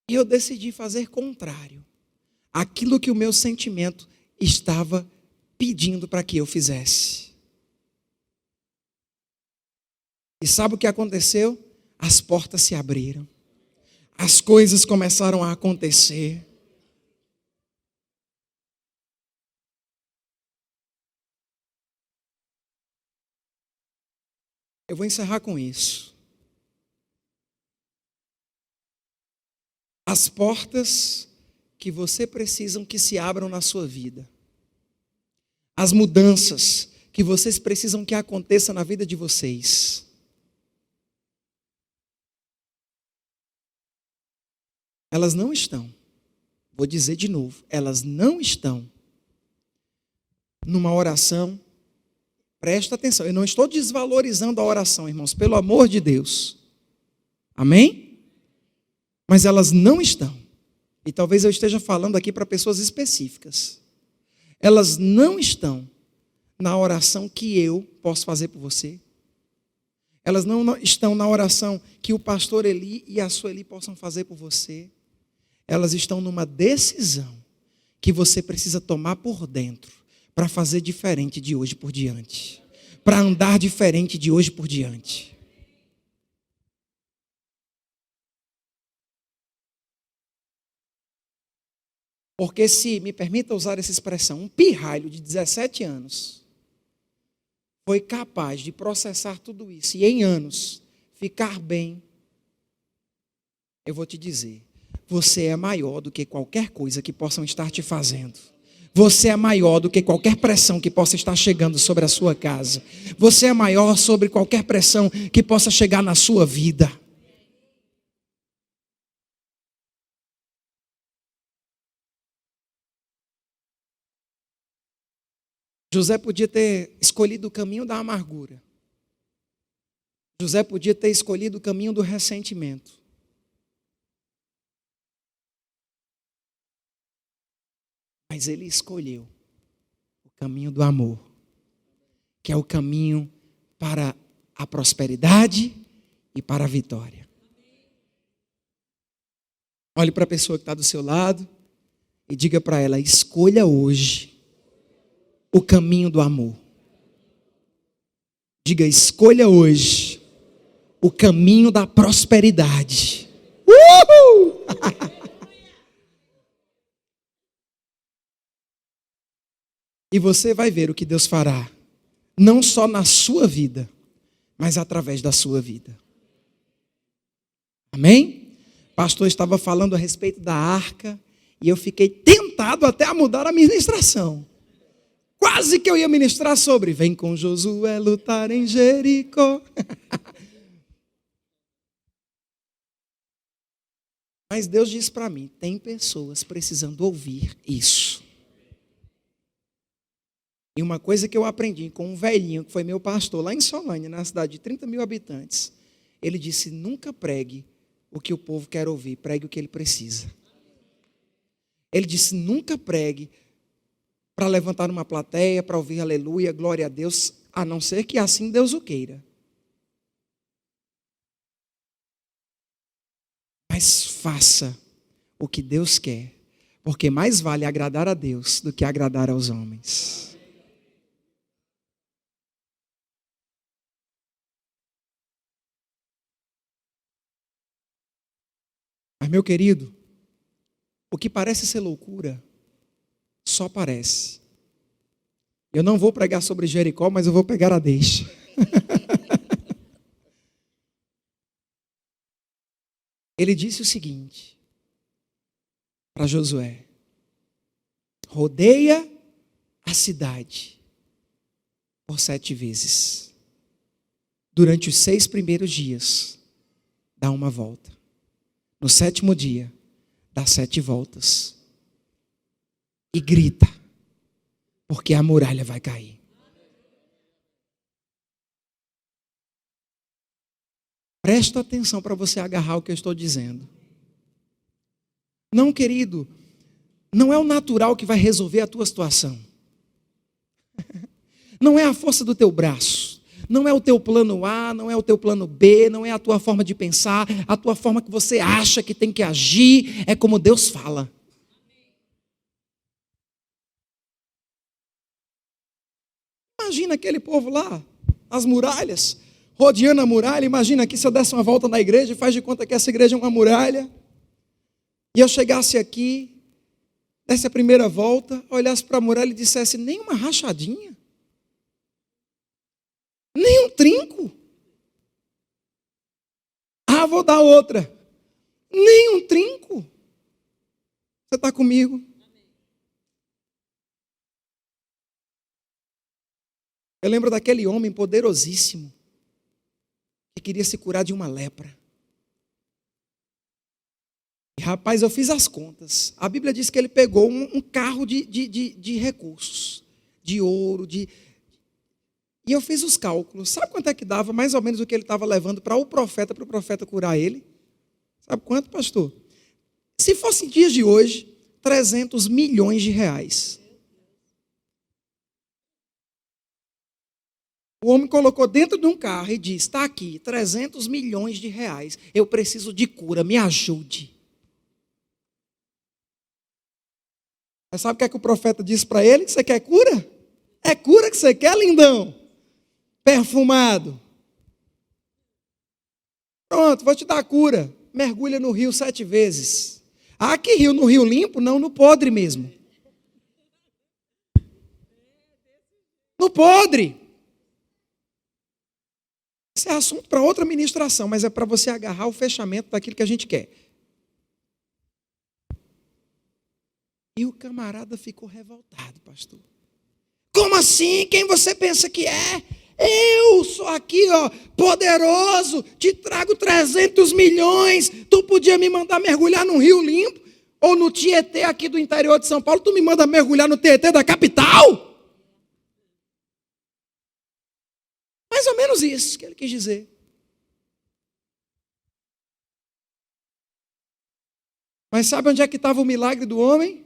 E eu decidi fazer contrário àquilo que o meu sentimento estava pedindo para que eu fizesse. E sabe o que aconteceu? As portas se abriram. As coisas começaram a acontecer. Eu vou encerrar com isso. As portas que você precisa que se abram na sua vida. As mudanças que vocês precisam que aconteça na vida de vocês. Elas não estão. Vou dizer de novo, elas não estão numa oração. Presta atenção, eu não estou desvalorizando a oração, irmãos, pelo amor de Deus. Amém? Mas elas não estão. E talvez eu esteja falando aqui para pessoas específicas. Elas não estão na oração que eu posso fazer por você. Elas não estão na oração que o pastor Eli e a Sueli possam fazer por você. Elas estão numa decisão que você precisa tomar por dentro para fazer diferente de hoje por diante. Para andar diferente de hoje por diante. Porque se, me permita usar essa expressão, um pirralho de 17 anos foi capaz de processar tudo isso e em anos ficar bem, eu vou te dizer, você é maior do que qualquer coisa que possam estar te fazendo. Você é maior do que qualquer pressão que possa estar chegando sobre a sua casa. Você é maior sobre qualquer pressão que possa chegar na sua vida. José podia ter escolhido o caminho da amargura. José podia ter escolhido o caminho do ressentimento. Mas ele escolheu o caminho do amor. que é o caminho para a prosperidade e para a vitória. Olhe para a pessoa que está do seu lado e diga para ela: escolha hoje o caminho do amor. Diga: escolha hoje o caminho da prosperidade. Uhul! E você vai ver o que Deus fará, não só na sua vida, mas através da sua vida. Amém? O pastor estava falando a respeito da arca e eu fiquei tentado até a mudar a ministração. Quase que eu ia ministrar sobre vem com Josué lutar em Jericó. Mas Deus diz para mim, tem pessoas precisando ouvir isso. E uma coisa que eu aprendi com um velhinho, que foi meu pastor lá em Solânia, na cidade de 30 mil habitantes, ele disse: nunca pregue o que o povo quer ouvir, pregue o que ele precisa. Ele disse: nunca pregue para levantar uma plateia, para ouvir aleluia, glória a Deus, a não ser que assim Deus o queira. Mas faça o que Deus quer, porque mais vale agradar a Deus do que agradar aos homens. Mas, meu querido, o que parece ser loucura, só parece. Eu não vou pregar sobre Jericó, mas eu vou pegar a deixa. Ele disse o seguinte para Josué: rodeia a cidade por 7 vezes. Durante os 6 primeiros dias, dá uma volta. No 7º dia, dá 7 voltas. E grita, porque a muralha vai cair. Presta atenção para você agarrar o que eu estou dizendo. Não, querido, não é o natural que vai resolver a tua situação. Não é a força do teu braço. Não é o teu plano A, não é o teu plano B, não é a tua forma de pensar, a tua forma que você acha que tem que agir, é como Deus fala. Imagina aquele povo lá, as muralhas, rodeando a muralha. Imagina aqui se eu desse uma volta na igreja e faz de conta que essa igreja é uma muralha. E eu chegasse aqui, desse a primeira volta, olhasse para a muralha e dissesse: nem uma rachadinha. Nem um trinco. Ah, vou dar outra. Nem um trinco. Você está comigo? Eu lembro daquele homem poderosíssimo que queria se curar de uma lepra. E, rapaz, eu fiz as contas. A Bíblia diz que ele pegou um carro de recursos, de ouro, E eu fiz os cálculos. Sabe quanto é que dava mais ou menos o que ele estava levando para o profeta curar ele? Sabe quanto, pastor? Se fosse em dias de hoje, 300 milhões de reais. O homem colocou dentro de um carro e disse: está aqui, 300 milhões de reais. Eu preciso de cura, me ajude. Mas sabe o que é que o profeta disse para ele? Você quer cura? É cura que você quer, lindão? Perfumado. Pronto, vou te dar a cura. Mergulha no rio 7 vezes. Ah, que rio? No rio limpo? Não, no podre mesmo. No podre. Esse é assunto para outra ministração, mas é para você agarrar o fechamento daquilo que a gente quer. E o camarada ficou revoltado, pastor. Como assim? Quem você pensa que é? Eu sou aqui, ó, poderoso, te trago 300 milhões, tu podia me mandar mergulhar num rio limpo, ou no Tietê aqui do interior de São Paulo, tu me manda mergulhar no Tietê da capital? Mais ou menos isso que ele quis dizer. Mas sabe onde é que estava o milagre do homem?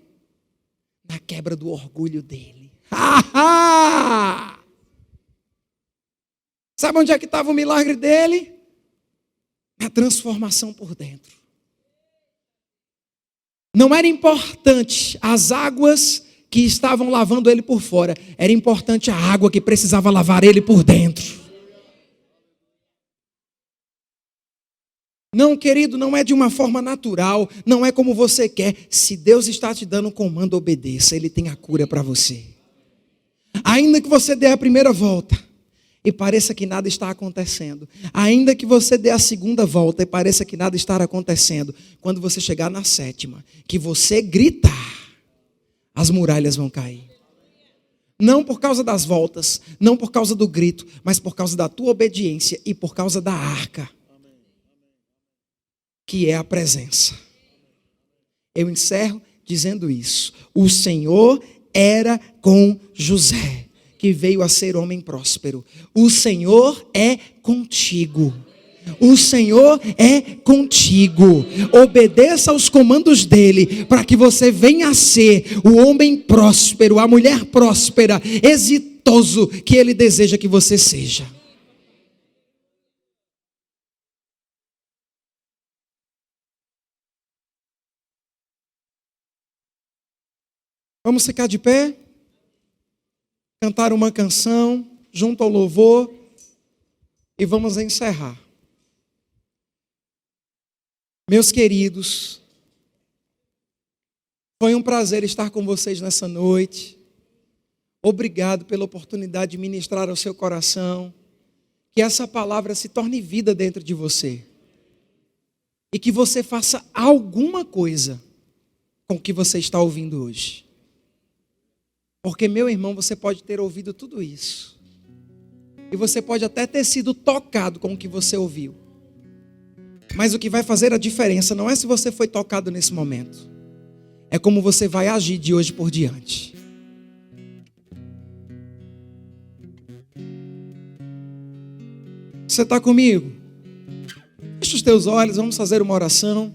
Na quebra do orgulho dele. Sabe onde é que estava o milagre dele? Na transformação por dentro. Não era importante as águas que estavam lavando ele por fora. Era importante a água que precisava lavar ele por dentro. Não, querido, não é de uma forma natural, não é como você quer. Se Deus está te dando um comando, obedeça, Ele tem a cura para você. Ainda que você dê a primeira volta e pareça que nada está acontecendo, ainda que você dê a segunda volta e pareça que nada está acontecendo, quando você chegar na sétima, que você gritar, as muralhas vão cair. Não por causa das voltas, não por causa do grito, mas por causa da tua obediência e por causa da arca, que é a presença. Eu encerro dizendo isso. O Senhor era com José, que veio a ser homem próspero. O Senhor é contigo. O Senhor é contigo. Obedeça aos comandos dele, para que você venha a ser o homem próspero, a mulher próspera, exitoso que ele deseja que você seja. Vamos ficar de pé, cantar uma canção junto ao louvor e vamos encerrar. Meus queridos, foi um prazer estar com vocês nessa noite. Obrigado pela oportunidade de ministrar ao seu coração. Que essa palavra se torne vida dentro de você. E que você faça alguma coisa com o que você está ouvindo hoje. Porque, meu irmão, você pode ter ouvido tudo isso. E você pode até ter sido tocado com o que você ouviu. Mas o que vai fazer a diferença não é se você foi tocado nesse momento. É como você vai agir de hoje por diante. Você está comigo? Feche os teus olhos, vamos fazer uma oração.